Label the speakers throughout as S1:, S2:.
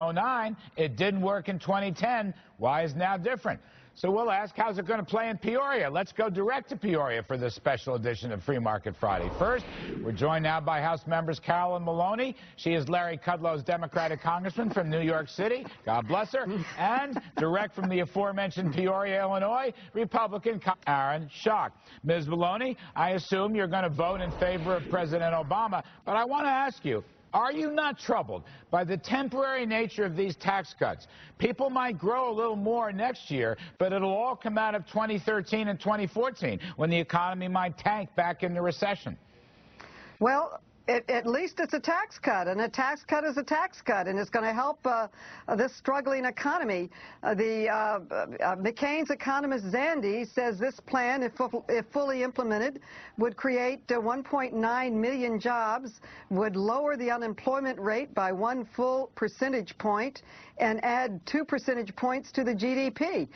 S1: 2009. It didn't work in 2010. Why is now different? So we'll ask, how's it going to play in Peoria? Let's go direct to Peoria for this special edition of Free Market Friday. First, we're joined now by House members Carolyn Maloney. She is Larry Kudlow's Democratic congressman from New York City. God bless her. And direct from the aforementioned Peoria, Illinois, Republican Aaron Schock. Ms. Maloney, I assume you're going to vote in favor of President Obama, but I want to ask you, are you not troubled by the temporary nature of these tax cuts? People might grow a little more next year, but it'll all come out of 2013 and 2014 when the economy might tank back into recession.
S2: Well, at least it's a tax cut, and a tax cut is a tax cut, and it's going to help this struggling economy. McCain's economist Zandy says this plan, if fully implemented, would create 1.9 million jobs, would lower the unemployment rate by 1 full percentage point, and add 2 percentage points to the GDP.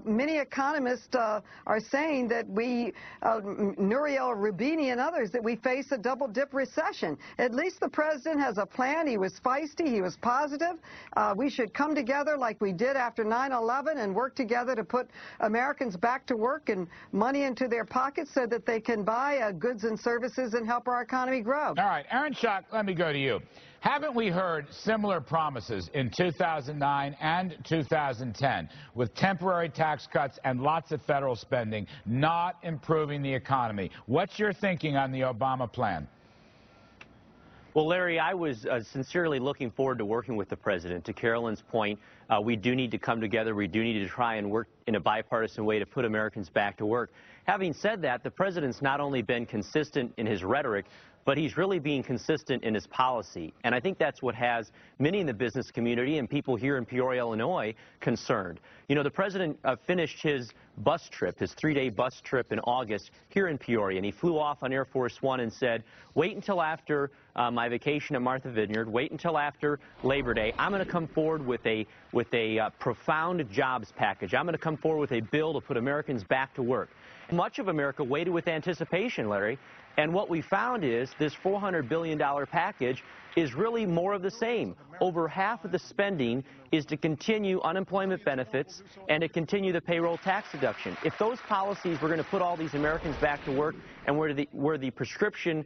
S2: Many economists are saying that Nouriel Roubini and others, that we face a double-dip recession. At least the president has a plan. He was feisty. He was positive. We should come together like we did after 9/11 and work together to put Americans back to work and money into their pockets so that they can buy goods and services and help our economy grow.
S1: All right, Aaron Schock, let me go to you. Haven't we heard similar promises in 2009 and 2010 with temporary tax cuts and lots of federal spending not improving the economy? What's your thinking on the Obama plan?
S3: Well, Larry, I was sincerely looking forward to working with the president. To Carolyn's point, we do need to come together. We do need to try and work in a bipartisan way to put Americans back to work. Having said that, the president's not only been consistent in his rhetoric, but he's really being consistent in his policy. And I think that's what has many in the business community and people here in Peoria, Illinois, concerned. You know, the president finished his bus trip, his 3-day bus trip in August here in Peoria, and he flew off on Air Force One and said, wait until after my vacation at Martha Vineyard, wait until after Labor Day. I'm going to come forward with a profound jobs package. I'm going to come forward with a bill to put Americans back to work. Much of America waited with anticipation, Larry. And what we found is this $400 billion package is really more of the same. Over half of the spending is to continue unemployment benefits and to continue the payroll tax deduction. If those policies were going to put all these Americans back to work and were the prescription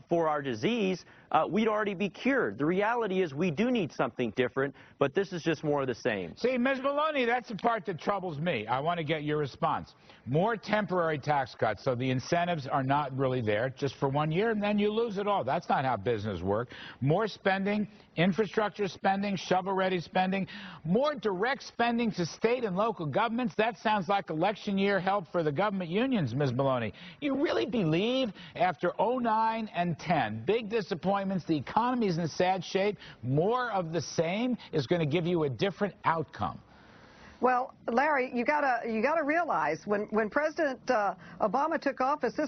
S3: for our disease, we'd already be cured. The reality is we do need something different, but this is just more of the same.
S1: See, Ms. Maloney, that's the part that troubles me. I want to get your response. More temporary tax cuts, so the incentives are not really there just for 1 year, and then you lose it all. That's not how business works. More spending, infrastructure spending, shovel-ready spending, more direct spending to state and local governments. That sounds like election year help for the government unions, Ms. Maloney. You really believe after 2009 and 10, big disappointments, the economy's in sad shape, more of the same is going to give you a different outcome?
S2: Well, Larry, you gotta realize when President Obama took office,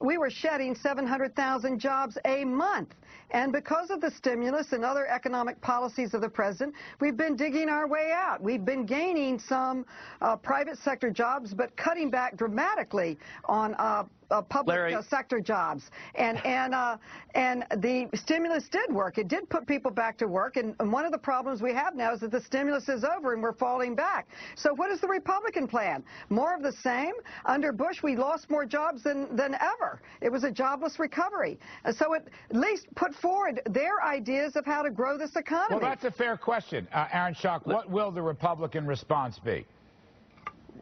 S2: we were shedding 700,000 jobs a month, and because of the stimulus and other economic policies of the president, we've been digging our way out. We've been gaining some private sector jobs, but cutting back dramatically on public sector jobs, and the stimulus did work. It did put people back to work, and one of the problems we have now is that the stimulus is over and we're falling back. So what is the Republican plan? More of the same? Under Bush, we lost more jobs than ever. It was a jobless recovery. So at least put forward their ideas of how to grow this economy.
S1: Well, that's a fair question. Aaron Schock, what will the Republican response be?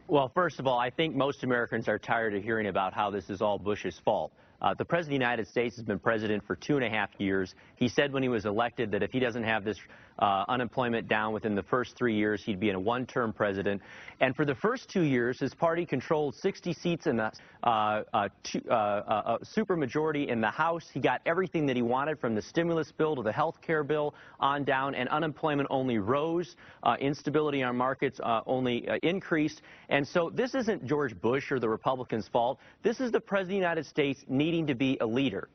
S3: Well, first of all, I think most Americans are tired of hearing about how this is all Bush's fault. The President of the United States has been president for 2.5 years. He said when he was elected that if he doesn't have this unemployment down within the first 3 years, he'd be a one-term president. And for the first 2 years, his party controlled 60 seats in the supermajority in the House. He got everything that he wanted, from the stimulus bill to the health care bill on down, and unemployment only rose. Instability in our markets only increased. And so this isn't George Bush or the Republicans' fault. This is the President of the United States needing to be a leader.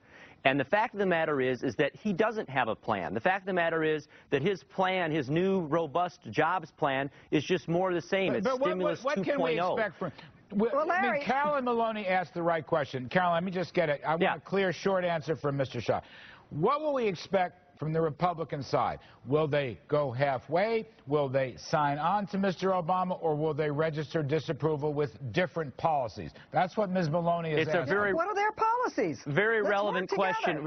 S3: And the fact of the matter is that he doesn't have a plan. The fact of the matter is that his plan, his new robust jobs plan, is just more of the same. It's stimulus 2.0.
S1: What can we expect from... Well, Larry, I mean, Carolyn Maloney asked the right question. Carolyn, let me just get it. I want a clear, short answer from Mr. Shaw. What will we expect from the Republican side. Will they go halfway? Will they sign on to Mr. Obama, or will they register disapproval with different policies? That's what Ms. Maloney is asking.
S2: What are their policies?
S3: Very relevant question,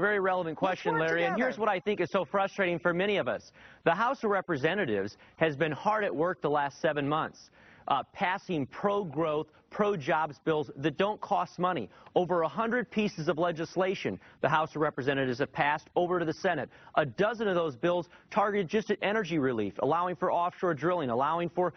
S3: Larry. And here's what I think is so frustrating for many of us. The House of Representatives has been hard at work the last 7 months, passing pro-growth, pro-jobs bills that don't cost money. Over 100 pieces of legislation the House of Representatives have passed over to the Senate. A dozen of those bills targeted just at energy relief, allowing for offshore drilling, allowing for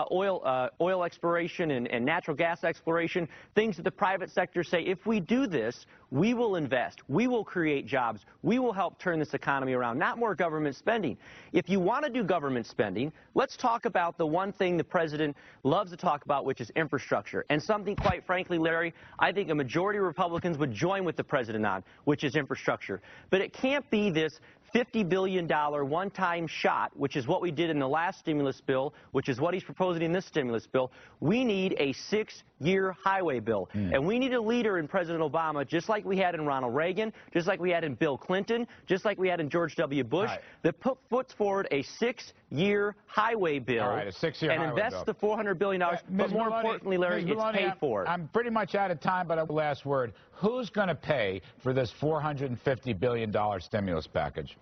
S3: oil exploration and natural gas exploration, things that the private sector say, if we do this, we will invest, we will create jobs, we will help turn this economy around, not more government spending. If you want to do government spending, let's talk about the one thing the president loves to talk about, which is infrastructure. And something, quite frankly, Larry, I think a majority of Republicans would join with the president on, which is infrastructure. But it can't be this $50 billion one-time shot, which is what we did in the last stimulus bill, which is what he's proposing in this stimulus bill. We need a 6-year highway bill. And we need a leader in President Obama, just like we had in Ronald Reagan, just like we had in Bill Clinton, just like we had in George W. Bush, that puts forward a 6-year highway bill.
S1: All right, a 6-year
S3: and
S1: highway
S3: invests the $400 billion. But more importantly, Larry, it's paid for.
S1: I'm pretty much out of time, but a last word. Who's going to pay for this $450 billion stimulus package?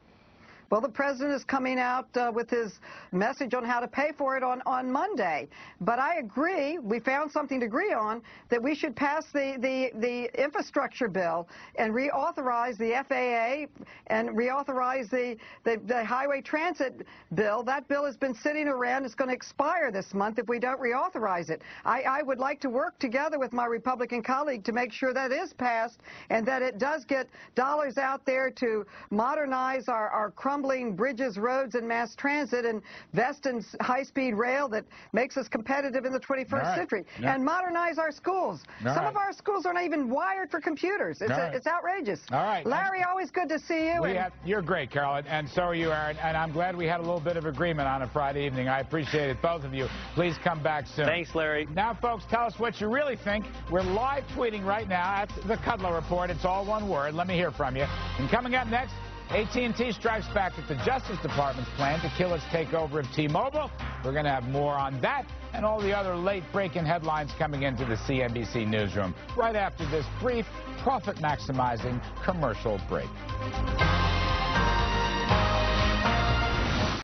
S2: Well, the president is coming out with his message on how to pay for it on Monday. But I agree, we found something to agree on, that we should pass the infrastructure bill and reauthorize the FAA and reauthorize the highway transit bill. That bill has been sitting around. It's going to expire this month if we don't reauthorize it. I would like to work together with my Republican colleague to make sure that is passed and that it does get dollars out there to modernize our crumbling bridges, roads, and mass transit, and invest in high-speed rail that makes us competitive in the 21st century, and modernize our schools. Some of our schools are not even wired for computers. It's outrageous.
S1: All right.
S2: Larry, always good to see you.
S1: You're great, Carol, and so are you, Aaron, and I'm glad we had a little bit of agreement on a Friday evening. I appreciate it, both of you. Please come back soon.
S3: Thanks, Larry.
S1: Now, folks, tell us what you really think. We're live tweeting right now at the Kudlow Report. It's all one word. Let me hear from you. And coming up next, AT&T strikes back at the Justice Department's plan to kill its takeover of T-Mobile. We're going to have more on that and all the other late-breaking headlines coming into the CNBC newsroom right after this brief profit-maximizing commercial break.